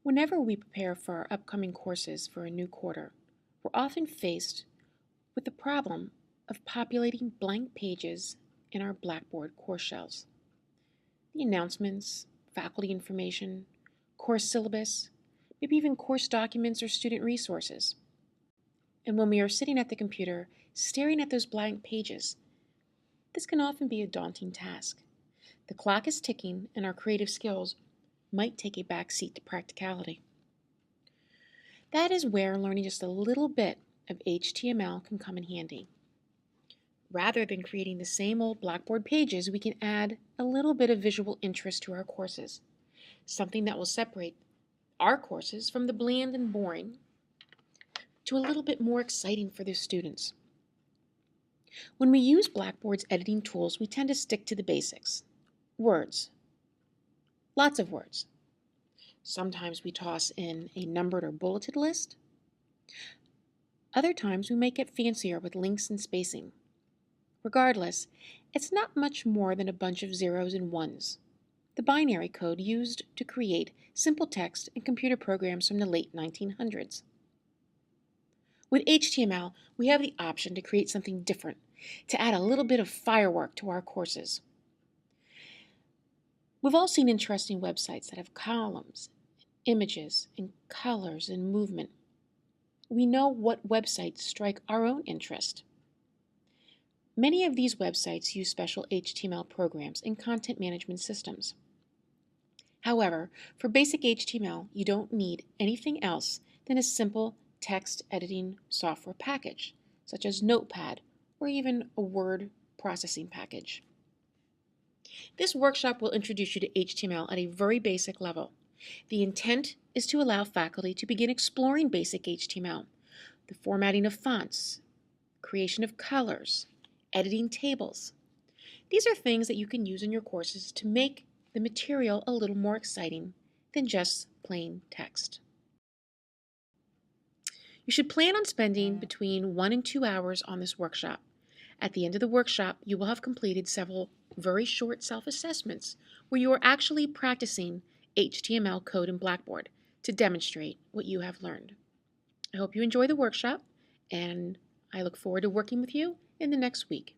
Whenever we prepare for our upcoming courses for a new quarter, we're often faced with the problem of populating blank pages in our Blackboard course shells. The announcements, faculty information, course syllabus, maybe even course documents or student resources. And when we are sitting at the computer staring at those blank pages, this can often be a daunting task. The clock is ticking and our creative skills might take a back seat to practicality. That is where learning just a little bit of HTML can come in handy. Rather than creating the same old Blackboard pages, we can add a little bit of visual interest to our courses, something that will separate our courses from the bland and boring to a little bit more exciting for the students. When we use Blackboard's editing tools, we tend to stick to the basics. Words. Lots of words. Sometimes we toss in a numbered or bulleted list. Other times we make it fancier with links and spacing. Regardless, it's not much more than a bunch of zeros and ones, the binary code used to create simple text in computer programs from the late 1900s. With HTML, we have the option to create something different, to add a little bit of firework to our courses. We've all seen interesting websites that have columns, images, and colors and movement. We know what websites strike our own interest. Many of these websites use special HTML programs and content management systems. However, for basic HTML, you don't need anything else than a simple text editing software package, such as Notepad or even a word processing package. This workshop will introduce you to HTML at a very basic level. The intent is to allow faculty to begin exploring basic HTML, the formatting of fonts, creation of colors, editing tables. These are things that you can use in your courses to make the material a little more exciting than just plain text. You should plan on spending between 1 and 2 hours on this workshop. At the end of the workshop, you will have completed several very short self-assessments where you are actually practicing HTML code in Blackboard to demonstrate what you have learned. I hope you enjoy the workshop, and I look forward to working with you in the next week.